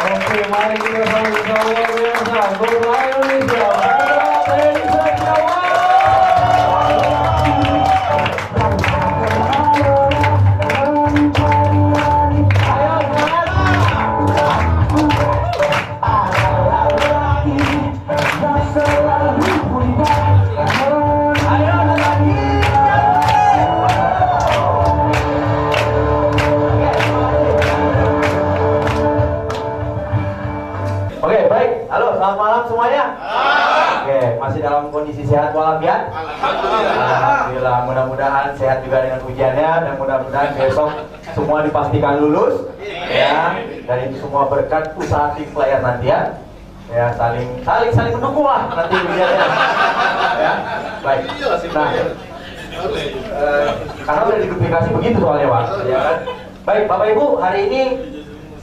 Oke, mari kita sama-sama luar biasa. Gora Indonesia, Bapak Heri Setiawan. Oke, baik. Halo, selamat malam semuanya. Oke, masih dalam kondisi sehat walafiat? Alhamdulillah. Mudah-mudahan sehat juga dengan ujiannya dan mudah-mudahan besok semua dipastikan lulus. Ya, dan itu semua berkat usaha tim player nanti ya. Ya, saling mendukung lah nanti ujiannya. Ya, baik. Nah, karena udah diduplikasi begitu soalnya, Pak. Ya kan? Baik, Bapak Ibu, hari ini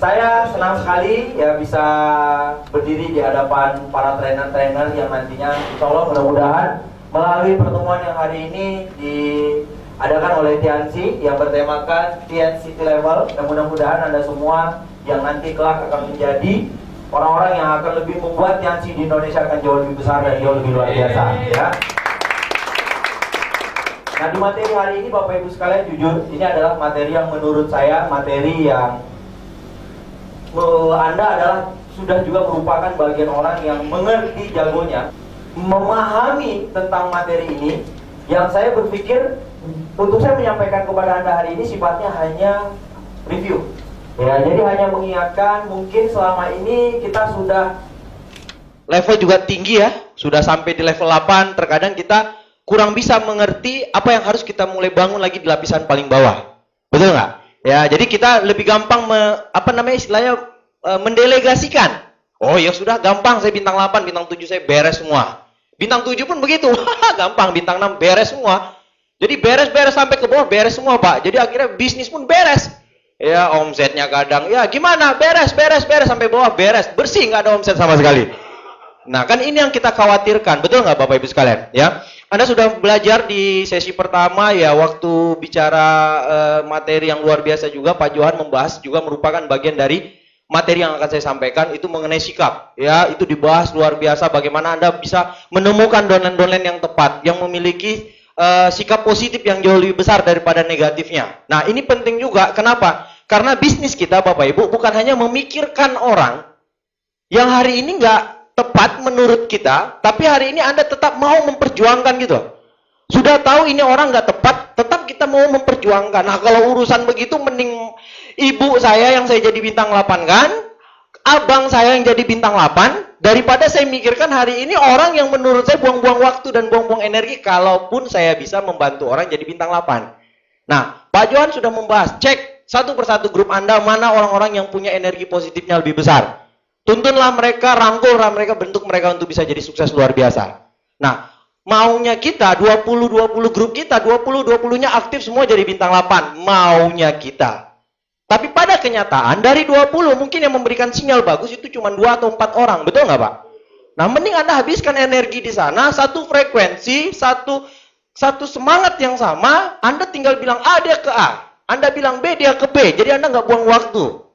saya senang sekali ya bisa berdiri di hadapan para trainer-trainer yang nantinya insya Allah mudah-mudahan melalui pertemuan yang hari ini diadakan oleh TNC yang bertemakan TNC Level, dan mudah-mudahan Anda semua yang nanti kelak akan menjadi orang-orang yang akan lebih membuat TNC di Indonesia akan jauh lebih besar dan jauh lebih luar biasa ya. Nah, di materi hari ini Bapak Ibu sekalian, jujur ini adalah materi yang menurut saya materi yang Anda adalah sudah juga merupakan bagian orang yang mengerti jagonya, memahami tentang materi ini, yang saya berpikir untuk saya menyampaikan kepada Anda hari ini sifatnya hanya review. Ya, jadi hanya mengingatkan mungkin selama ini kita sudah level juga tinggi ya, sudah sampai di level 8, terkadang kita kurang bisa mengerti apa yang harus kita mulai bangun lagi di lapisan paling bawah. Betul nggak? Ya, jadi kita lebih gampang mendelegasikan. Oh ya sudah, gampang, saya bintang 8, bintang 7 saya beres semua. Bintang 7 pun begitu. Gampang, bintang 6 beres semua. Jadi beres-beres sampai ke bawah beres semua, Pak. Jadi akhirnya bisnis pun beres. Ya, omsetnya kadang ya gimana? Beres sampai bawah beres. Bersih, nggak ada omset sama sekali. Nah, kan ini yang kita khawatirkan. Betul nggak Bapak Ibu sekalian? Ya. Anda sudah belajar di sesi pertama ya, waktu bicara materi yang luar biasa juga Pak Johan membahas juga merupakan bagian dari materi yang akan saya sampaikan itu mengenai sikap. Ya, itu dibahas luar biasa bagaimana Anda bisa menemukan downline-downline yang tepat yang memiliki sikap positif yang jauh lebih besar daripada negatifnya. Nah, ini penting juga. Kenapa? Karena bisnis kita Bapak Ibu bukan hanya memikirkan orang yang hari ini nggak tepat menurut kita, tapi hari ini Anda tetap mau memperjuangkan gitu. Sudah tahu ini orang nggak tepat, tetap kita mau memperjuangkan. Nah, kalau urusan begitu mending ibu saya yang saya jadi bintang 8 kan, abang saya yang jadi bintang 8, daripada saya mikirkan hari ini orang yang menurut saya buang-buang waktu dan buang-buang energi, kalaupun saya bisa membantu orang jadi bintang 8. Nah, Pak Johan sudah membahas, cek satu persatu grup Anda mana orang-orang yang punya energi positifnya lebih besar. Tuntunlah mereka, rangkullah mereka, bentuk mereka untuk bisa jadi sukses luar biasa. Nah, maunya kita 20 grup kita, 20-20-nya aktif semua jadi bintang 8, maunya kita. Tapi pada kenyataan dari 20 mungkin yang memberikan sinyal bagus itu cuma 2 atau 4 orang, betul nggak Pak? Nah, mending Anda habiskan energi di sana, satu frekuensi, satu semangat yang sama, Anda tinggal bilang A dia ke A, Anda bilang B dia ke B, jadi Anda nggak buang waktu.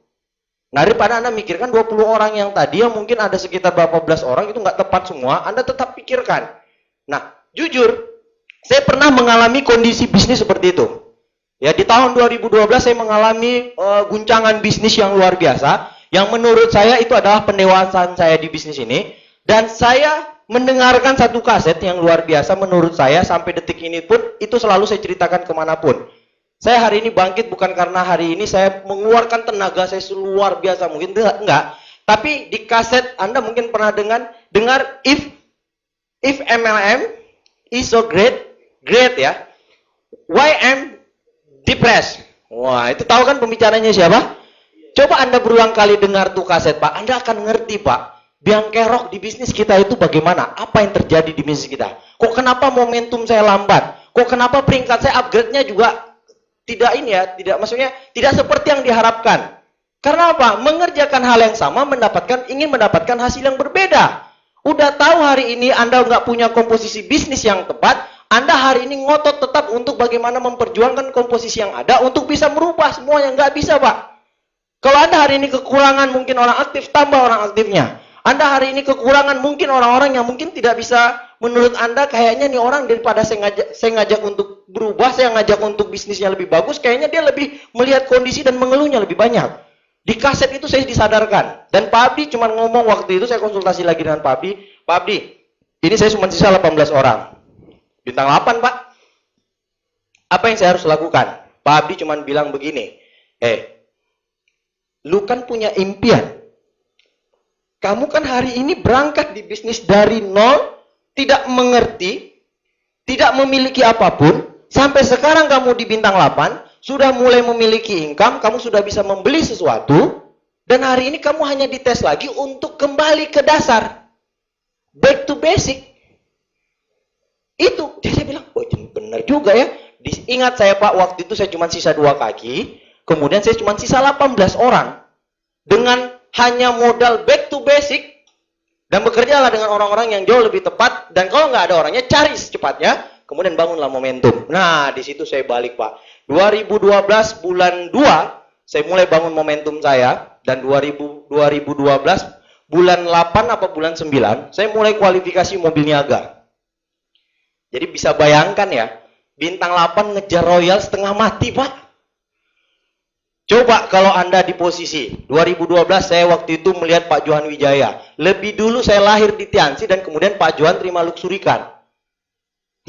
Nah, daripada Anda mikirkan 20 orang yang tadi yang mungkin ada sekitar berapa belas orang itu nggak tepat semua, Anda tetap pikirkan. Nah, jujur, saya pernah mengalami kondisi bisnis seperti itu. Ya, di tahun 2012 saya mengalami guncangan bisnis yang luar biasa, yang menurut saya itu adalah pendewasaan saya di bisnis ini, dan saya mendengarkan satu kaset yang luar biasa menurut saya sampai detik ini pun itu selalu saya ceritakan kemanapun. Saya hari ini bangkit bukan karena hari ini saya mengeluarkan tenaga saya luar biasa, mungkin enggak. Tapi di kaset Anda mungkin pernah dengar if MLM is so great ya, why am depressed? Wah, itu tahu kan pembicaranya siapa? Coba Anda berulang kali dengar tuh kaset Pak, Anda akan ngerti Pak. Biang kerok di bisnis kita itu bagaimana? Apa yang terjadi di bisnis kita? Kok kenapa momentum saya lambat? Kok kenapa peringkat saya upgrade-nya juga tidak maksudnya tidak seperti yang diharapkan. Karena apa? Mengerjakan hal yang sama ingin mendapatkan hasil yang berbeda. Udah tahu hari ini Anda nggak punya komposisi bisnis yang tepat, Anda hari ini ngotot tetap untuk bagaimana memperjuangkan komposisi yang ada untuk bisa merubah semua yang nggak bisa, Pak. Kalau Anda hari ini kekurangan mungkin orang aktif, tambah orang aktifnya. Anda hari ini kekurangan mungkin orang-orang yang mungkin tidak bisa, menurut Anda kayaknya nih orang daripada saya ngajak untuk berubah, saya ngajak untuk bisnisnya lebih bagus, kayaknya dia lebih melihat kondisi dan mengeluhnya lebih banyak. Di kaset itu saya disadarkan. Dan Pak Abdi cuma ngomong waktu itu, saya konsultasi lagi dengan Pak Abdi. Pak Abdi, ini saya cuma sisa 18 orang. Bintang 8, Pak. Apa yang saya harus lakukan? Pak Abdi cuma bilang begini, lu kan punya impian. Kamu kan hari ini berangkat di bisnis dari nol, tidak mengerti, tidak memiliki apapun, sampai sekarang kamu di bintang 8, sudah mulai memiliki income, kamu sudah bisa membeli sesuatu, dan hari ini kamu hanya dites lagi untuk kembali ke dasar. Back to basic. Itu, dia bilang, oh benar juga ya. Ingat saya Pak, waktu itu saya cuma sisa 2 kaki, kemudian saya cuma sisa 18 orang. Dengan hanya modal back to basic, dan bekerjalah dengan orang-orang yang jauh lebih tepat, dan kalau nggak ada orangnya, cari secepatnya, kemudian bangunlah momentum. Nah, di situ saya balik Pak. 2012 bulan 2, saya mulai bangun momentum saya, dan 2012 bulan 8 apa bulan 9, saya mulai kualifikasi mobil niaga. Jadi bisa bayangkan ya, bintang 8 ngejar Royal setengah mati Pak. Coba kalau Anda di posisi 2012, saya waktu itu melihat Pak Johan Wijaya. Lebih dulu saya lahir di Tiansi dan kemudian Pak Johan terima luxury car.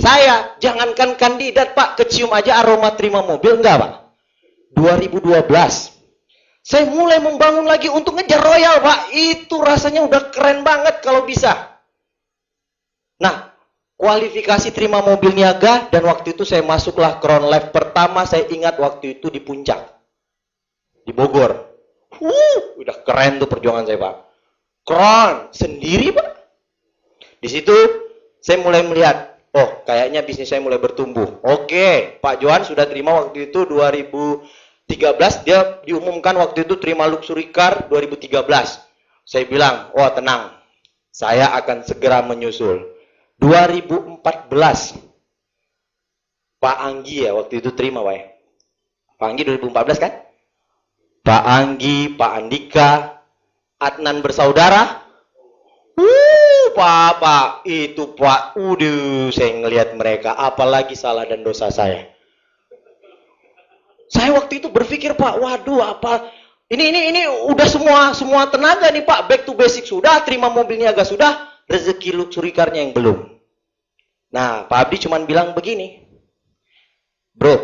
Saya jangankan kandidat Pak, kecium aja aroma terima mobil enggak Pak. 2012 saya mulai membangun lagi untuk ngejar Royal Pak. Itu rasanya udah keren banget kalau bisa. Nah, kualifikasi terima mobil niaga, dan waktu itu saya masuklah Crown Life pertama. Saya ingat waktu itu di Puncak, di Bogor. Udah keren tuh perjuangan saya Pak. Keren sendiri Pak. Di situ saya mulai melihat, oh kayaknya bisnis saya mulai bertumbuh. Oke, Pak Johan sudah terima waktu itu 2013, dia diumumkan waktu itu terima luxury car 2013. Saya bilang, oh tenang, saya akan segera menyusul. 2014, Pak Anggi ya waktu itu terima Pak. Pak Anggi 2014 kan? Pak Anggi, Pak Andika, Adnan bersaudara. Pak, itu Pak. Saya ngelihat mereka, apalagi salah dan dosa saya. Saya waktu itu berpikir Pak, waduh apa ini udah semua tenaga nih Pak, back to basic sudah, terima mobil niaga sudah, rezeki luxury car-nya yang belum. Nah, Pak Abdi cuman bilang begini, bro,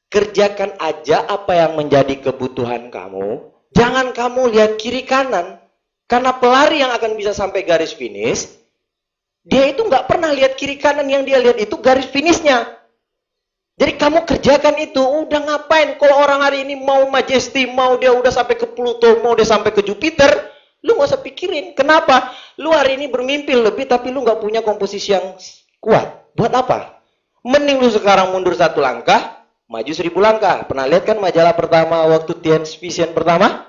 kerjakan aja apa yang menjadi kebutuhan kamu. Jangan kamu lihat kiri kanan. Karena pelari yang akan bisa sampai garis finish, dia itu nggak pernah lihat kiri kanan, yang dia lihat itu garis finishnya. Jadi kamu kerjakan itu, udah ngapain? Kalau orang hari ini mau Majesty, mau dia udah sampai ke Pluto, mau dia sampai ke Jupiter, lu nggak usah pikirin. Kenapa? Lu hari ini bermimpi lebih, tapi lu nggak punya komposisi yang kuat. Buat apa? Mending lu sekarang mundur 1 langkah, maju 1000 langkah. Pernah lihat kan majalah pertama waktu TNS Vision pertama?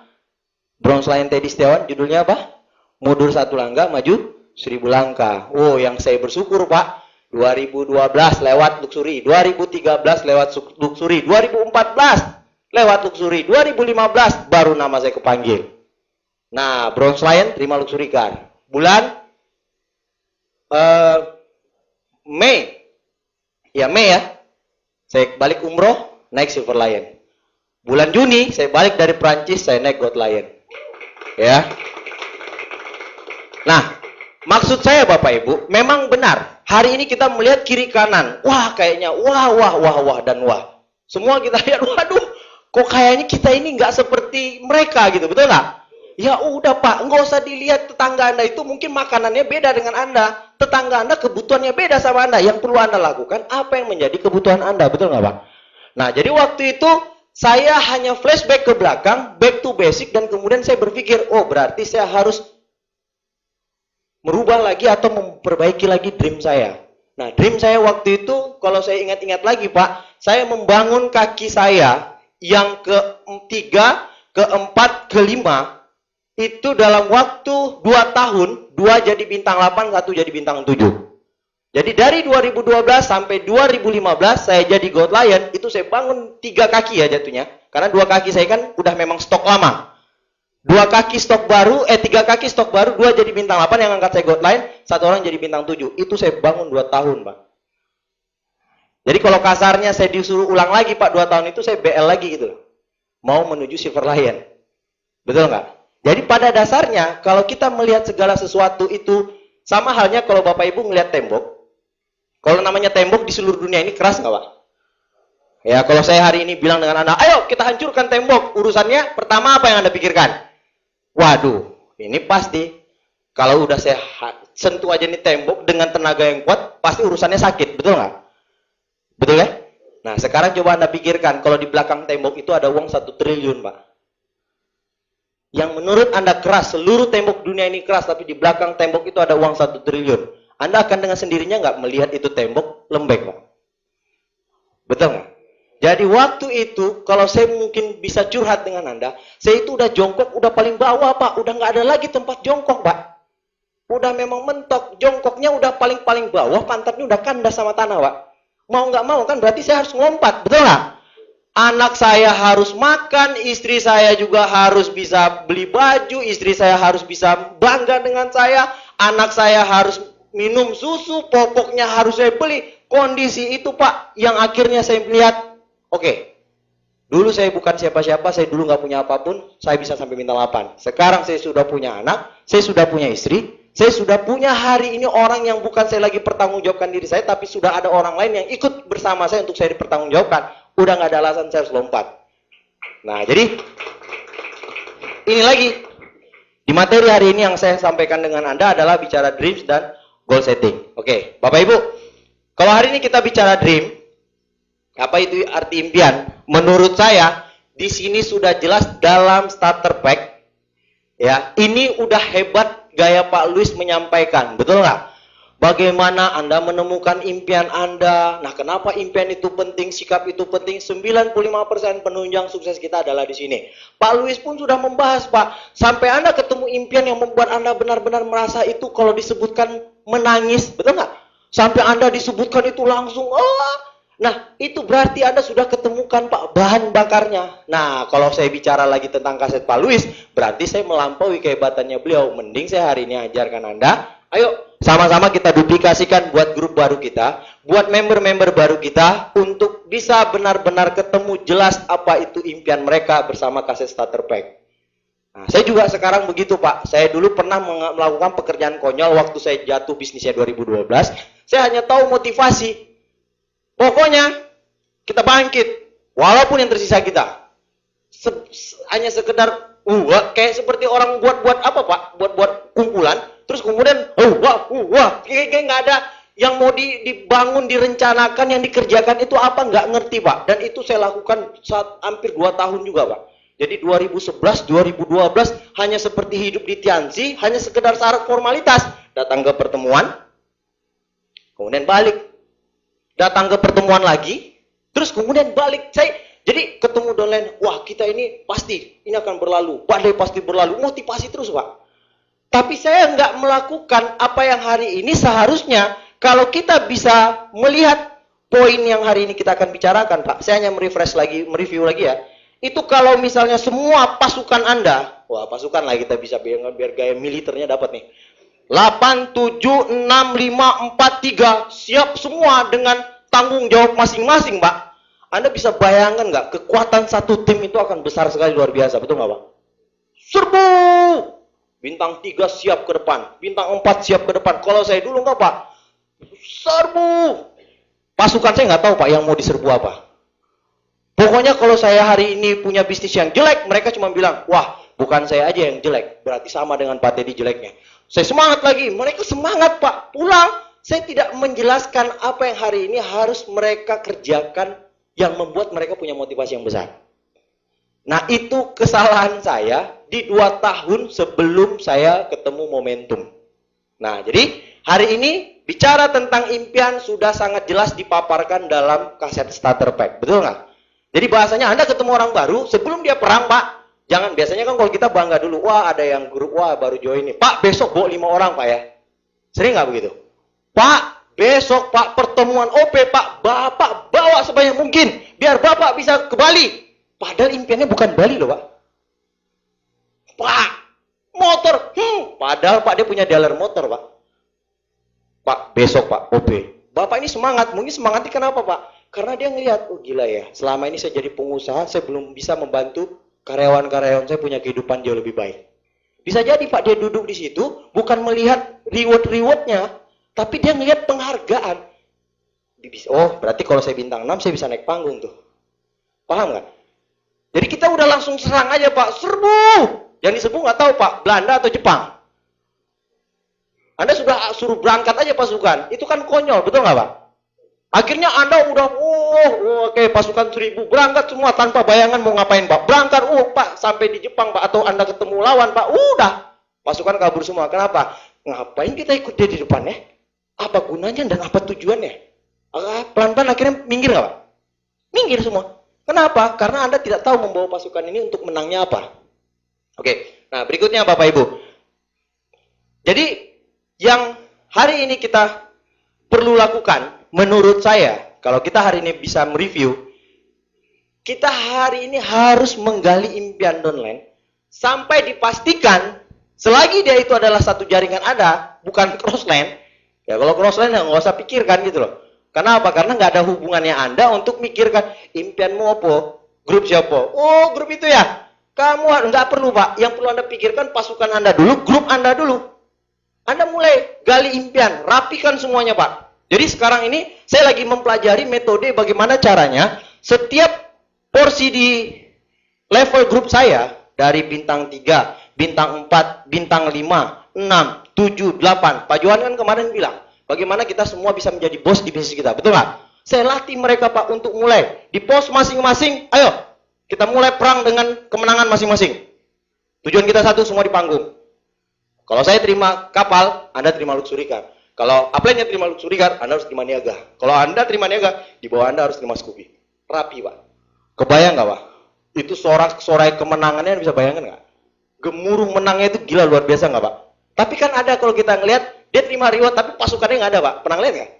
Bronze Lion Teddy Setiawan, judulnya apa? Mundur 1 langkah, maju 1000 langkah. Oh, yang saya bersyukur Pak, 2012 lewat luxury, 2013 lewat luxury, 2014 lewat luxury, 2015 baru nama saya kepanggil. Nah, Bronze Lion terima luxury car. Bulan Mei. Ya, Mei ya. Saya balik umroh, naik Silver Lion. Bulan Juni, saya balik dari Prancis, saya naik Gold Lion. Ya. Nah, maksud saya Bapak Ibu, memang benar. Hari ini kita melihat kiri kanan. Wah, kayaknya wah dan wah. Semua kita lihat, waduh, kok kayaknya kita ini nggak seperti mereka gitu, betul nggak? Ya udah Pak, nggak usah dilihat tetangga Anda itu mungkin makanannya beda dengan Anda. Tetangga Anda kebutuhannya beda sama Anda. Yang perlu Anda lakukan, apa yang menjadi kebutuhan Anda, betul nggak Pak? Nah, jadi waktu itu saya hanya flashback ke belakang, back to basic, dan kemudian saya berpikir, oh berarti saya harus merubah lagi atau memperbaiki lagi dream saya. Nah, dream saya waktu itu, kalau saya ingat-ingat lagi Pak, saya membangun kaki saya yang ketiga, keempat, kelima, itu dalam waktu 2 tahun, 2 jadi bintang 8, 1 jadi bintang 7. Jadi dari 2012 sampai 2015 saya jadi Gold Lion, itu saya bangun 3 kaki ya jatuhnya. Karena 2 kaki saya kan udah memang stok lama. 2 kaki stok baru, 3 kaki stok baru, 2 jadi bintang 8 yang angkat saya Gold Lion, 1 orang jadi bintang 7. Itu saya bangun 2 tahun, Pak. Jadi kalau kasarnya saya disuruh ulang lagi, Pak, 2 tahun itu saya BL lagi gitu. Mau menuju Silver Lion. Betul nggak? Jadi pada dasarnya, kalau kita melihat segala sesuatu itu, sama halnya kalau Bapak Ibu melihat tembok. Kalau namanya tembok di seluruh dunia ini keras nggak, Pak? Ya, kalau saya hari ini bilang dengan Anda, ayo kita hancurkan tembok. Urusannya pertama apa yang Anda pikirkan? Waduh, ini pasti. Kalau udah saya sentuh aja nih tembok dengan tenaga yang kuat, pasti urusannya sakit. Betul nggak? Betul ya? Nah, sekarang coba Anda pikirkan, kalau di belakang tembok itu ada uang 1 triliun, Pak. Yang menurut Anda keras, seluruh tembok dunia ini keras, tapi di belakang tembok itu ada uang 1 triliun. Anda akan dengan sendirinya nggak melihat itu tembok lembek, Pak. Betul nggak? Jadi waktu itu, kalau saya mungkin bisa curhat dengan Anda, saya itu udah jongkok, udah paling bawah, Pak. Udah nggak ada lagi tempat jongkok, Pak. Udah memang mentok, jongkoknya udah paling bawah, pantatnya udah kandas sama tanah, Pak. Mau nggak mau kan berarti saya harus ngompat, betul nggak? Anak saya harus makan, istri saya juga harus bisa beli baju, istri saya harus bisa bangga dengan saya, anak saya harus minum susu, pokoknya harus saya beli. Kondisi itu, Pak, yang akhirnya saya melihat, oke, dulu saya bukan siapa-siapa, saya dulu nggak punya apapun, saya bisa sampai minta 8. Sekarang saya sudah punya anak, saya sudah punya istri, saya sudah punya hari ini orang yang bukan saya lagi pertanggungjawabkan diri saya, tapi sudah ada orang lain yang ikut bersama saya untuk saya dipertanggungjawabkan. Udah nggak ada alasan saya harus lompat. Nah, jadi ini lagi di materi hari ini yang saya sampaikan dengan Anda adalah bicara dreams dan goal setting. Oke, Bapak Ibu, kalau hari ini kita bicara dream, apa itu arti impian? Menurut saya di sini sudah jelas dalam starter pack. Ya, ini udah hebat gaya Pak Luis menyampaikan, betul nggak? Bagaimana Anda menemukan impian Anda? Nah, kenapa impian itu penting, sikap itu penting? 95% penunjang sukses kita adalah di sini. Pak Luis pun sudah membahas, Pak. Sampai Anda ketemu impian yang membuat Anda benar-benar merasa itu kalau disebutkan menangis, betul nggak? Sampai Anda disebutkan itu langsung, nah, itu berarti Anda sudah ketemukan, Pak, bahan bakarnya. Nah, kalau saya bicara lagi tentang kaset Pak Luis, berarti saya melampaui kehebatannya beliau. Mending saya hari ini ajarkan Anda. Ayo, sama-sama kita duplikasikan buat grup baru kita, buat member-member baru kita, untuk bisa benar-benar ketemu jelas apa itu impian mereka bersama kaset starter pack. Nah, saya juga sekarang begitu, Pak. Saya dulu pernah melakukan pekerjaan konyol waktu saya jatuh bisnisnya 2012. Saya hanya tahu motivasi. Pokoknya kita bangkit, walaupun yang tersisa kita hanya sekedar kayak seperti orang buat apa, Pak? Buat kumpulan, terus kemudian kayak nggak ada yang mau dibangun, direncanakan, yang dikerjakan itu apa nggak ngerti, Pak. Dan itu saya lakukan saat hampir 2 tahun juga, Pak. Jadi 2011, 2012 hanya seperti hidup di Tianxi, hanya sekedar syarat formalitas, datang ke pertemuan, kemudian balik. Datang ke pertemuan lagi, terus kemudian balik. Jadi ketemu downline, wah kita ini pasti, ini akan berlalu, badai pasti berlalu, motivasi terus, Pak. Tapi saya nggak melakukan apa yang hari ini seharusnya, kalau kita bisa melihat poin yang hari ini kita akan bicarakan, Pak. Saya hanya mereview lagi ya. Itu kalau misalnya semua pasukan Anda, wah pasukan lah kita bisa biar gaya militernya dapat nih. 8, 7, 6, 5, 4, 3, siap semua dengan tanggung jawab masing-masing, Pak. Anda bisa bayangkan nggak, kekuatan satu tim itu akan besar sekali, luar biasa, betul nggak, Pak? Serbu! Bintang 3 siap ke depan, bintang 4 siap ke depan. Kalau saya dulu nggak, Pak. Serbu! Pasukan saya nggak tahu, Pak, yang mau diserbu apa. Pokoknya kalau saya hari ini punya bisnis yang jelek, mereka cuma bilang, wah, bukan saya aja yang jelek, berarti sama dengan Pak Teddy jeleknya. Saya semangat lagi, mereka semangat, Pak. Pulang, saya tidak menjelaskan apa yang hari ini harus mereka kerjakan yang membuat mereka punya motivasi yang besar. Nah, itu kesalahan saya di 2 tahun sebelum saya ketemu momentum. Nah, jadi hari ini bicara tentang impian sudah sangat jelas dipaparkan dalam kaset starter pack. Betul nggak? Jadi bahasanya Anda ketemu orang baru sebelum dia perang, Pak. Jangan, biasanya kan kalau kita bangga dulu, wah ada yang grup, wah baru join nih. Pak, besok bawa 5 orang, Pak ya. Sering nggak begitu? Pak, besok Pak pertemuan OP Pak, Bapak bawa sebanyak mungkin biar Bapak bisa ke Bali. Padahal impiannya bukan Bali loh Pak. Pak, motor, padahal Pak dia punya dealer motor Pak. Pak, besok Pak OP. Bapak ini semangat, mungkin semangatnya kenapa Pak? Karena dia ngelihat, oh gila ya, selama ini saya jadi pengusaha, saya belum bisa membantu karyawan-karyawan saya punya kehidupan jauh lebih baik. Bisa jadi Pak dia duduk di situ bukan melihat reward-rewardnya, tapi dia ngelihat penghargaan. Oh, berarti kalau saya bintang 6 saya bisa naik panggung tuh. Paham nggak? Jadi kita udah langsung serang aja Pak, serbu. Yang diserbu nggak tahu Pak, Belanda atau Jepang. Anda sudah suruh berangkat aja pasukan, itu kan konyol, betul nggak Pak? Akhirnya Anda udah, oke, pasukan 1000 berangkat semua tanpa bayangan mau ngapain Pak. Berangkat, Pak, sampai di Jepang Pak, atau Anda ketemu lawan Pak, udah. Pasukan kabur semua, kenapa? Ngapain kita ikut dia di depan ya? Apa gunanya dan apa tujuannya? Pelan-pelan akhirnya minggir nggak Pak? Minggir semua. Kenapa? Karena Anda tidak tahu membawa pasukan ini untuk menangnya apa. Oke, nah berikutnya Bapak Ibu. Jadi, yang hari ini kita perlu lakukan, menurut saya, kalau kita hari ini bisa mereview, kita hari ini harus menggali impian downline sampai dipastikan selagi dia itu adalah satu jaringan ada, bukan crossline. Ya kalau crossline ya nggak usah pikirkan gitu loh. Kenapa? Karena nggak ada hubungannya Anda untuk mikirkan impianmu apa, grup siapa. Oh grup itu ya. Kamu nggak perlu Pak. Yang perlu Anda pikirkan pasukan Anda dulu, grup Anda dulu. Anda mulai gali impian, rapikan semuanya Pak. Jadi sekarang ini saya lagi mempelajari metode bagaimana caranya setiap porsi di level grup saya dari bintang 3, bintang 4, bintang 5, 6, 7, 8. Pak Johan kan kemarin bilang, bagaimana kita semua bisa menjadi bos di bisnis kita, betul nggak? Saya latih mereka Pak untuk mulai di pos masing-masing. Ayo, kita mulai perang dengan kemenangan masing-masing. Tujuan kita satu, semua di panggung. Kalau saya terima kapal, Anda terima luxury car. Kalau upline-nya terima luxury car, Anda harus terima niaga. Kalau Anda terima niaga, di bawah Anda harus terima Scoopy. Rapi, Pak. Kebayang nggak, Pak? Itu sorak-sorai kemenangannya bisa bayangkan nggak? Gemuruh menangnya itu gila luar biasa nggak, Pak? Tapi kan ada kalau kita ngelihat, dia terima reward, tapi pasukannya nggak ada, Pak. Pernah lihat nggak?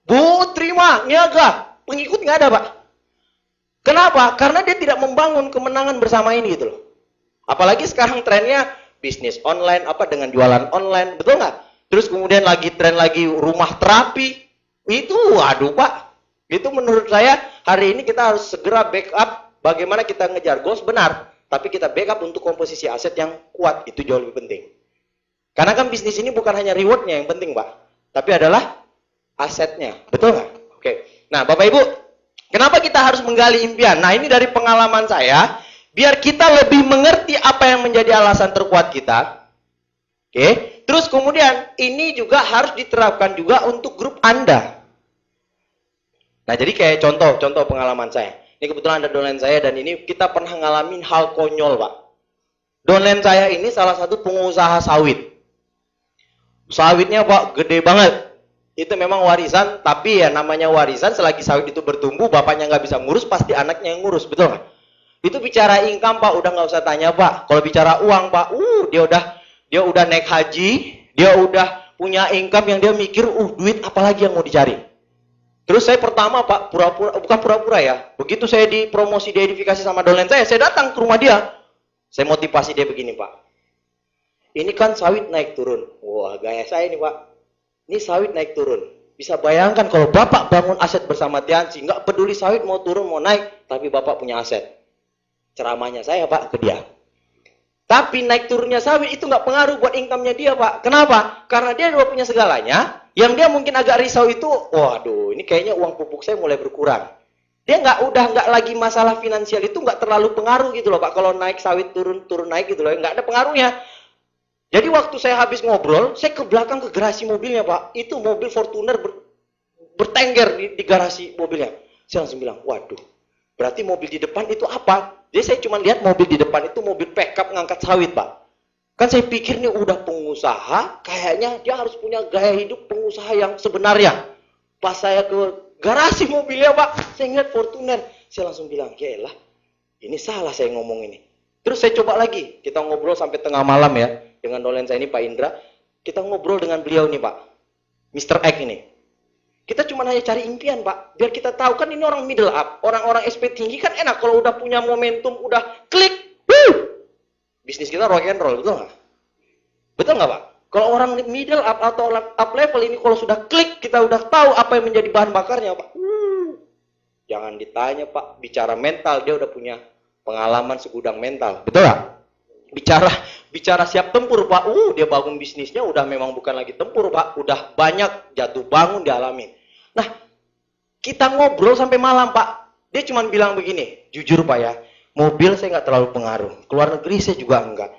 Bu, terima niaga. Pengikut nggak ada, Pak. Kenapa? Karena dia tidak membangun kemenangan bersama ini gitu loh. Apalagi sekarang trennya bisnis online, apa dengan jualan online, betul nggak? Terus kemudian lagi tren lagi rumah terapi, itu waduh Pak, itu menurut saya hari ini kita harus segera backup bagaimana kita ngejar goals benar, tapi kita backup untuk komposisi aset yang kuat, itu jauh lebih penting. Karena kan bisnis ini bukan hanya rewardnya yang penting Pak, tapi adalah asetnya, betul nggak? Oke, nah Bapak Ibu, kenapa kita harus menggali impian? Nah ini dari pengalaman saya, biar kita lebih mengerti apa yang menjadi alasan terkuat kita. Oke. Terus kemudian ini juga harus diterapkan juga untuk grup Anda. Nah, jadi kayak contoh pengalaman saya. Ini kebetulan ada downline saya dan ini kita pernah ngalamin hal konyol, Pak. Downline saya ini salah satu pengusaha sawit. Sawitnya, Pak, gede banget. Itu memang warisan, tapi ya namanya warisan selagi sawit itu bertumbuh, bapaknya nggak bisa ngurus, pasti anaknya yang ngurus, betul nggak? Itu bicara income Pak, udah nggak usah tanya Pak. Kalau bicara uang Pak, dia udah naik haji, dia udah punya income yang dia mikir, duit apalagi yang mau dicari. Terus saya pertama Pak, bukan pura-pura ya. Begitu saya dipromosi, diedifikasi sama downline saya datang ke rumah dia. Saya motivasi dia begini Pak. Ini kan sawit naik turun. Wah gaya saya ini Pak. Ini sawit naik turun. Bisa bayangkan kalau Bapak bangun aset bersama Tiansi, nggak peduli sawit mau turun mau naik, tapi Bapak punya aset. Ceramahnya saya Pak ke dia. Tapi naik turunnya sawit itu nggak pengaruh buat income-nya dia Pak. Kenapa? Karena dia udah punya segalanya. Yang dia mungkin agak risau itu, waduh ini kayaknya uang pupuk saya mulai berkurang. Dia nggak lagi masalah finansial itu nggak terlalu pengaruh gitu loh Pak. Kalau naik sawit turun naik gitu loh, nggak ada pengaruhnya. Jadi waktu saya habis ngobrol, saya ke belakang ke garasi mobilnya Pak. Itu mobil Fortuner bertengger di garasi mobilnya. Saya langsung bilang, waduh, berarti mobil di depan itu apa? Jadi saya cuma lihat mobil di depan itu mobil pickup ngangkat sawit Pak. Kan saya pikir nih udah pengusaha, kayaknya dia harus punya gaya hidup pengusaha yang sebenarnya. Pas saya ke garasi mobilnya Pak, saya ngeliat Fortuner. Saya langsung bilang, yaelah, ini salah saya ngomong ini. Terus saya coba lagi, kita ngobrol sampai tengah malam ya, dengan dolen saya ini Pak Indra. Kita ngobrol dengan beliau nih Pak, Mr. X ini. Kita cuma hanya cari impian, Pak. Biar kita tahu kan ini orang middle up, orang-orang SP tinggi kan enak kalau udah punya momentum, udah klik, bisnis kita rock and roll, betul nggak? Betul nggak, Pak? Kalau orang middle up atau up level ini kalau sudah klik, kita udah tahu apa yang menjadi bahan bakarnya, Pak. Jangan ditanya, Pak. Bicara mental, dia udah punya pengalaman segudang mental, betul nggak? Bicara siap tempur, Pak. Dia bangun bisnisnya udah memang bukan lagi tempur, Pak. Udah banyak jatuh bangun dialamin. Nah, kita ngobrol sampai malam, Pak. Dia cuma bilang begini, jujur, Pak ya, mobil saya nggak terlalu pengaruh. Keluar negeri saya juga enggak.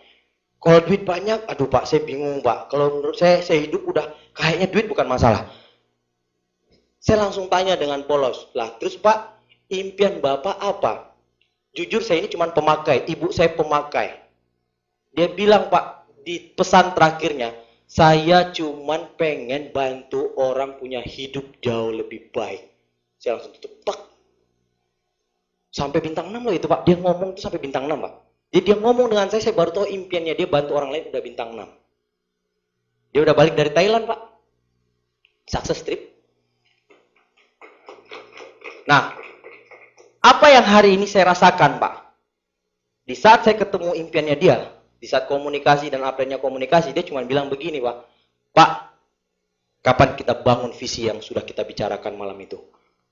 Kalau duit banyak, aduh Pak, saya bingung, Pak. Kalau menurut saya hidup udah kayaknya duit bukan masalah. Saya langsung tanya dengan polos, lah terus Pak, impian Bapak apa? Jujur saya ini cuma pemakai, ibu saya pemakai. Dia bilang, Pak, di pesan terakhirnya, saya cuman pengen bantu orang punya hidup jauh lebih baik. Saya langsung tutup, Pak. Sampai bintang 6 loh itu, Pak. Dia ngomong tuh sampai bintang 6, Pak. Jadi dia ngomong dengan saya baru tahu impiannya. Dia bantu orang lain udah bintang 6. Dia udah balik dari Thailand, Pak. Success trip. Nah, apa yang hari ini saya rasakan, Pak? Di saat saya ketemu impiannya dia, di saat komunikasi dan update-nya komunikasi, dia cuma bilang begini, Pak. Pak, kapan kita bangun visi yang sudah kita bicarakan malam itu?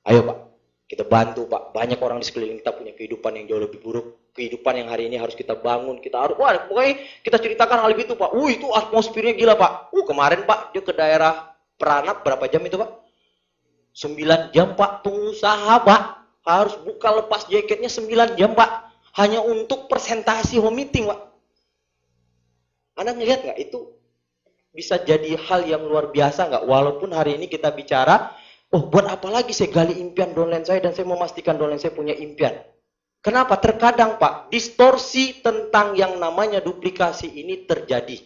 Ayo, Pak. Kita bantu, Pak. Banyak orang di sekeliling kita punya kehidupan yang jauh lebih buruk. Kehidupan yang hari ini harus kita bangun. Kita harus, pokoknya kita ceritakan hal itu, Pak. Itu atmosfernya gila, Pak. Kemarin, Pak, dia ke daerah Peranap, berapa jam itu, Pak? 9 jam, Pak. Pengusaha, Pak. Harus buka lepas jaketnya 9 jam, Pak. Hanya untuk presentasi home meeting, Pak. Anda ngelihat nggak itu bisa jadi hal yang luar biasa nggak? Walaupun hari ini kita bicara, buat apa lagi saya gali impian downline saya dan saya memastikan downline saya punya impian. Kenapa? Terkadang Pak, distorsi tentang yang namanya duplikasi ini terjadi.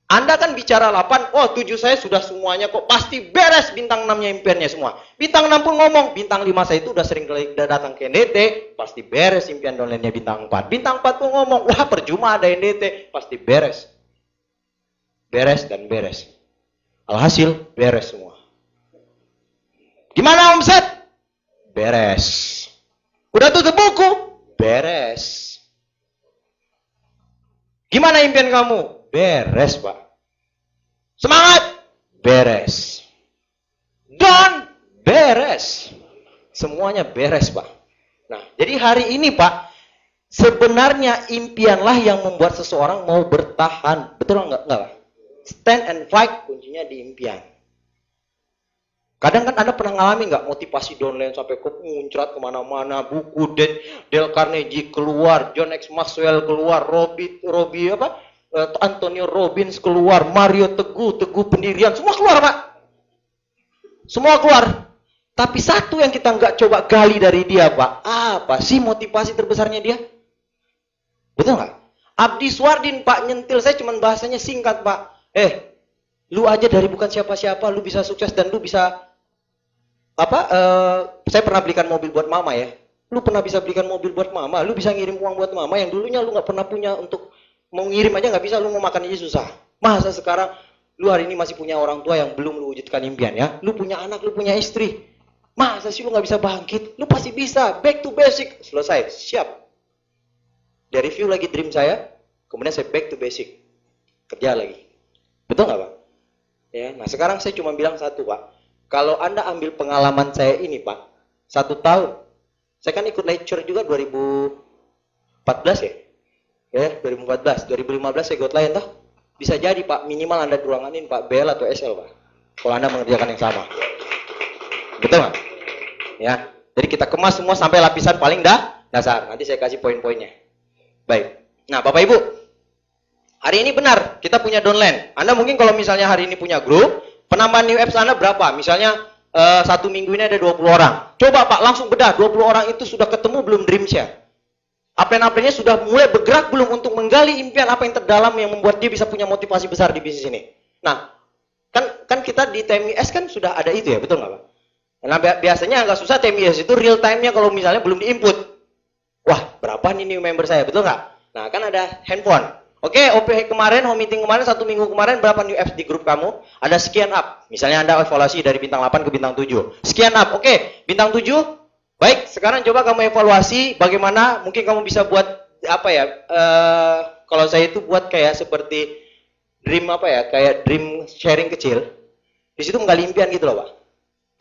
Anda kan bicara 8, 7 saya sudah semuanya kok pasti beres bintang 6-nya impiannya semua. Bintang 6 pun ngomong, bintang 5 saya itu udah sering kali datang ke NDT, pasti beres impian downline-nya bintang 4. Bintang 4 pun ngomong, percuma ada NDT, pasti beres. Beres dan beres. Alhasil, beres semua. Gimana omset? Beres. Udah tutup buku? Beres. Gimana impian kamu? Beres, Pak. Semangat? Beres. Down? Beres. Semuanya beres, Pak. Nah, jadi hari ini, Pak, sebenarnya impianlah yang membuat seseorang mau bertahan. Betul nggak, Pak? Stand and fight, kuncinya di impian. Kadang kan Anda pernah ngalami nggak motivasi downline sampai muncrat kemana-mana, buku Dale Carnegie keluar, John X Maxwell keluar, Antonio Robbins keluar, Mario Teguh pendirian, semua keluar, Pak. Semua keluar. Tapi satu yang kita nggak coba gali dari dia, Pak, apa sih motivasi terbesarnya dia? Betul nggak? Abdi Swardin, Pak, nyentil saya cuman bahasanya singkat, Pak. Lu aja dari bukan siapa-siapa, lu bisa sukses dan lu bisa saya pernah belikan mobil buat mama ya. Lu pernah bisa belikan mobil buat mama, lu bisa ngirim uang buat mama yang dulunya lu nggak pernah punya untuk mau ngirim aja nggak bisa, lu mau makan aja susah. Masa sekarang lu hari ini masih punya orang tua yang belum lu wujudkan impian ya? Lu punya anak, lu punya istri. Masa sih lu nggak bisa bangkit? Lu pasti bisa. Back to basic. Selesai. Siap. Dia review lagi dream saya, kemudian saya back to basic. Kerja lagi. Betul nggak, Pak? Ya, nah sekarang saya cuma bilang satu, Pak. Kalau Anda ambil pengalaman saya ini, Pak, 1 tahun. Saya kan ikut lecture juga 2014 ya? Ya, 2014. 2015 saya ikut lain, toh. Bisa jadi, Pak, minimal Anda ruanganin, Pak, BL atau SL, Pak. Kalau Anda mengerjakan yang sama. Betul nggak? Ya, jadi kita kemas semua sampai lapisan paling dasar. Nanti saya kasih poin-poinnya. Baik. Nah, Bapak Ibu, hari ini benar, kita punya downline. Anda mungkin kalau misalnya hari ini punya grup, penambahan new apps Anda berapa? Misalnya 1 minggu ini ada 20 orang. Coba Pak, langsung bedah, 20 orang itu sudah ketemu belum dream share? Upline-upline-nya sudah mulai bergerak belum untuk menggali impian apa yang terdalam yang membuat dia bisa punya motivasi besar di bisnis ini? Nah, kan kita di TMIS kan sudah ada itu ya, betul nggak Pak? Nah, biasanya agak susah TMIS itu real time-nya kalau misalnya belum di-input. Wah, berapa nih new member saya, betul nggak? Nah, kan ada handphone. Oke, OP kemarin, home meeting kemarin, 1 minggu kemarin, berapa new apps di grup kamu? Ada sekian up. Misalnya Anda evaluasi dari bintang 8 ke bintang 7. Sekian up. Oke, bintang 7. Baik, sekarang coba kamu evaluasi bagaimana mungkin kamu bisa buat apa ya? Kalau saya itu buat kayak seperti dream apa ya? Kayak dream sharing kecil. Di situ menggali impian gitu loh, Pak.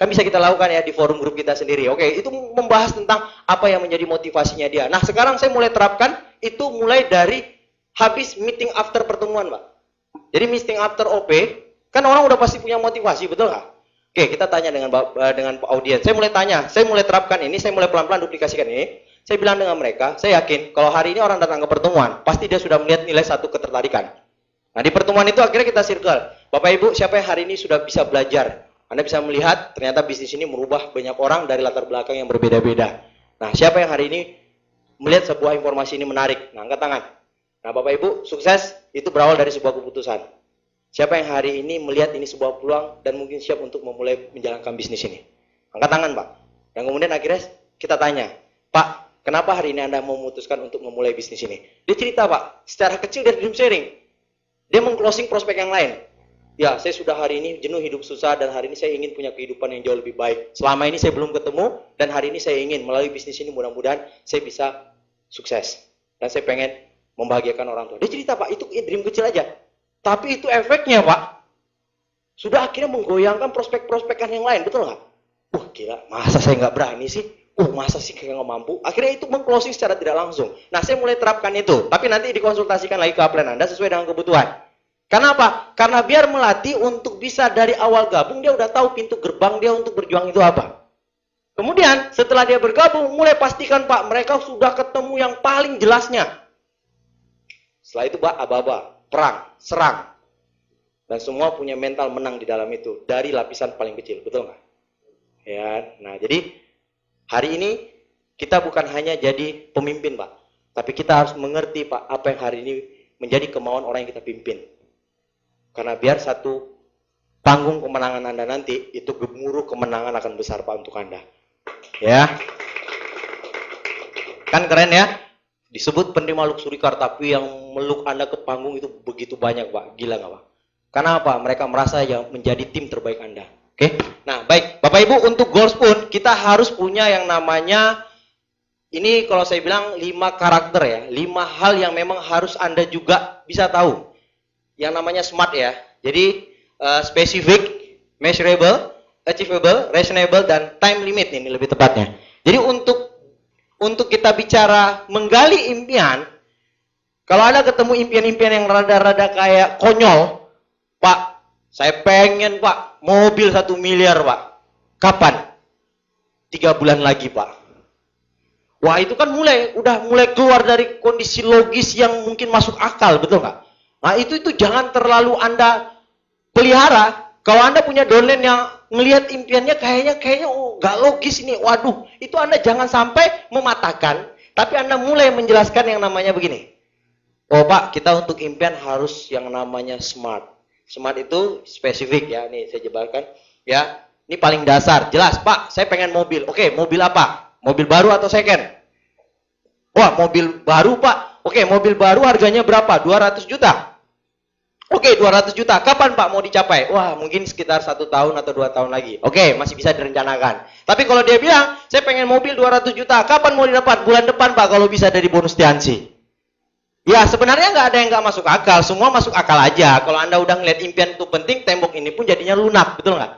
Kan bisa kita lakukan ya di forum grup kita sendiri. Oke, itu membahas tentang apa yang menjadi motivasinya dia. Nah, sekarang saya mulai terapkan itu mulai dari habis meeting after pertemuan, Pak. Jadi meeting after OP, kan orang udah pasti punya motivasi, betul nggak? Oke, kita tanya dengan audiens. Saya mulai tanya, saya mulai terapkan ini, saya mulai pelan-pelan duplikasikan ini. Saya bilang dengan mereka, saya yakin kalau hari ini orang datang ke pertemuan, pasti dia sudah melihat nilai satu ketertarikan. Nah, di pertemuan itu akhirnya kita circle. Bapak Ibu, siapa yang hari ini sudah bisa belajar? Anda bisa melihat ternyata bisnis ini merubah banyak orang dari latar belakang yang berbeda-beda. Nah, siapa yang hari ini melihat sebuah informasi ini menarik? Nah, angkat tangan. Nah, Bapak Ibu, sukses itu berawal dari sebuah keputusan. Siapa yang hari ini melihat ini sebuah peluang dan mungkin siap untuk memulai menjalankan bisnis ini? Angkat tangan, Pak. Dan kemudian akhirnya kita tanya, Pak, kenapa hari ini Anda memutuskan untuk memulai bisnis ini? Dia cerita, Pak, secara kecil dari dream sharing. Dia meng-closing prospek yang lain. Ya, saya sudah hari ini jenuh hidup susah dan hari ini saya ingin punya kehidupan yang jauh lebih baik. Selama ini saya belum ketemu dan hari ini saya ingin melalui bisnis ini mudah-mudahan saya bisa sukses. Dan saya pengen membahagiakan orang tua. Dia cerita, Pak, itu dream kecil aja. Tapi itu efeknya, Pak. Sudah akhirnya menggoyangkan prospek-prospekan yang lain, betul nggak? Wah, gila, masa saya nggak berani sih? Masa sih kayak nggak mampu? Akhirnya itu meng-closing secara tidak langsung. Nah, saya mulai terapkan itu. Tapi nanti dikonsultasikan lagi ke upline Anda sesuai dengan kebutuhan. Kenapa? Karena biar melatih untuk bisa dari awal gabung, dia udah tahu pintu gerbang dia untuk berjuang itu apa. Kemudian, setelah dia bergabung, mulai pastikan, Pak, mereka sudah ketemu yang paling jelasnya. Setelah itu, Pak, aba-aba, perang, serang. Dan semua punya mental menang di dalam itu. Dari lapisan paling kecil, betul nggak? Ya, nah jadi hari ini kita bukan hanya jadi pemimpin, Pak. Tapi kita harus mengerti, Pak, apa yang hari ini menjadi kemauan orang yang kita pimpin. Karena biar satu panggung kemenangan Anda nanti, itu gemuruh kemenangan akan besar, Pak, untuk Anda. Ya. Kan keren ya? Disebut penerima luxury car, tapi yang meluk Anda ke panggung itu begitu banyak, Pak. Gila nggak, Pak? Karena apa? Mereka merasa yang menjadi tim terbaik Anda. Oke? Nah, baik. Bapak Ibu, untuk goals pun kita harus punya yang namanya, ini kalau saya bilang 5 karakter ya. 5 hal yang memang harus Anda juga bisa tahu. Yang namanya SMART ya. Jadi, specific, measurable, achievable, reasonable, dan time limit ini lebih tepatnya. Jadi untuk kita bicara menggali impian, kalau Anda ketemu impian-impian yang rada-rada kayak konyol, Pak, saya pengen, Pak, mobil 1 miliar, Pak. Kapan? 3 bulan lagi, Pak. Wah, itu kan udah mulai keluar dari kondisi logis yang mungkin masuk akal, betul nggak? Nah, itu jangan terlalu Anda pelihara. Kalau Anda punya downline yang melihat impiannya kayaknya nggak logis ini, waduh, itu Anda jangan sampai mematahkan, tapi Anda mulai menjelaskan yang namanya begini. Oh, Pak, kita untuk impian harus yang namanya SMART. SMART itu spesifik ya, nih saya jelaskan ya. Ini paling dasar, jelas, Pak, saya pengen mobil. Oke, mobil apa? Mobil baru atau second? Wah, mobil baru, Pak. Oke, mobil baru harganya berapa? 200 juta. Oke, 200 juta. Kapan, Pak, mau dicapai? Wah, mungkin sekitar 1 tahun atau 2 tahun lagi. Oke, masih bisa direncanakan. Tapi kalau dia bilang, saya pengen mobil 200 juta. Kapan mau didapat? Bulan depan, Pak, kalau bisa dari bonus Tiansi. Ya, sebenarnya nggak ada yang nggak masuk akal. Semua masuk akal aja. Kalau Anda udah ngeliat impian itu penting, tembok ini pun jadinya lunak. Betul nggak?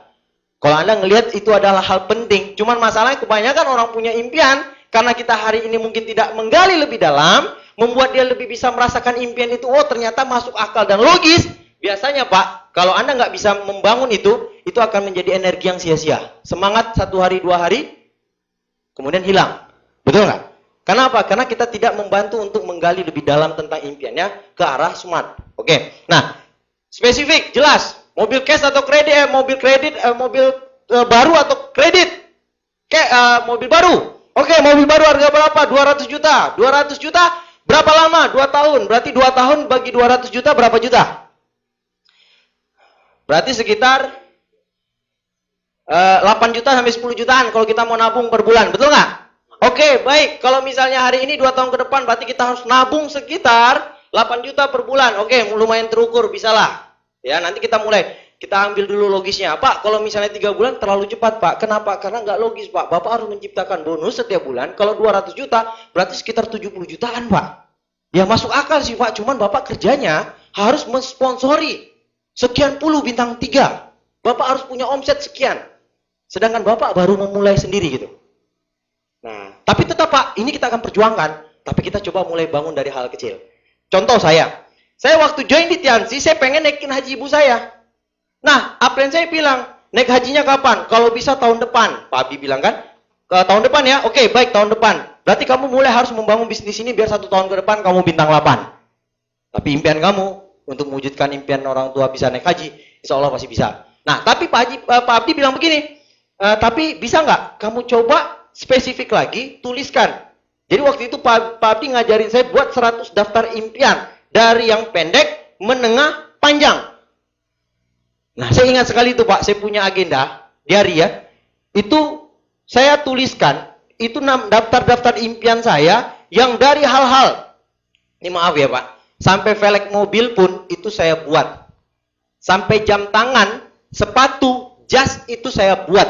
Kalau Anda ngelihat itu adalah hal penting. Cuman masalahnya kebanyakan orang punya impian, karena kita hari ini mungkin tidak menggali lebih dalam, membuat dia lebih bisa merasakan impian itu, oh ternyata masuk akal dan logis. Biasanya, Pak, kalau Anda nggak bisa membangun itu akan menjadi energi yang sia-sia. Semangat 1 hari, 2 hari, kemudian hilang. Betul nggak? Kenapa? Karena kita tidak membantu untuk menggali lebih dalam tentang impiannya ke arah SMART. Oke. Nah, spesifik, jelas. Mobil cash atau kredit, mobil baru atau kredit. Mobil baru. Oke, mobil baru harga berapa? 200 juta. 200 juta berapa lama? 2 tahun. Berarti 2 tahun bagi 200 juta berapa juta? Berarti sekitar 8 juta sampai 10 jutaan kalau kita mau nabung per bulan. Betul nggak? Oke, baik. Kalau misalnya hari ini 2 tahun ke depan, berarti kita harus nabung sekitar 8 juta per bulan. Oke, lumayan terukur, bisalah. Ya, nanti kita mulai. Kita ambil dulu logisnya. Pak, kalau misalnya 3 bulan terlalu cepat, Pak. Kenapa? Karena nggak logis, Pak. Bapak harus menciptakan bonus setiap bulan. Kalau 200 juta, berarti sekitar 70 jutaan, Pak. Ya masuk akal sih, Pak. Cuman Bapak kerjanya harus mensponsori sekian puluh bintang 3. Bapak harus punya omset sekian. Sedangkan Bapak baru memulai sendiri gitu. Nah, tapi tetap Pak, ini kita akan perjuangkan. Tapi kita coba mulai bangun dari hal kecil. Contoh saya waktu join di Tiansi, saya pengen naikin haji ibu saya. Nah, upline saya bilang, naik hajinya kapan? Kalau bisa tahun depan. Pak Abi bilang kan, ke tahun depan ya? Oke, baik, tahun depan. Berarti kamu mulai harus membangun bisnis ini biar 1 tahun ke depan kamu bintang 8. Tapi impian kamu untuk mewujudkan impian orang tua bisa naik haji, insya Allah pasti bisa. Nah, tapi Pak Abdi bilang begini, tapi bisa nggak kamu coba spesifik lagi, tuliskan. Jadi waktu itu Pak Abdi ngajarin saya buat 100 daftar impian. Dari yang pendek, menengah, panjang. Nah, saya ingat sekali itu Pak, saya punya agenda diary ya. Itu saya tuliskan, itu daftar-daftar impian saya yang dari hal-hal. Ini maaf ya Pak, sampai velg mobil pun itu saya buat. Sampai jam tangan, sepatu, jas itu saya buat.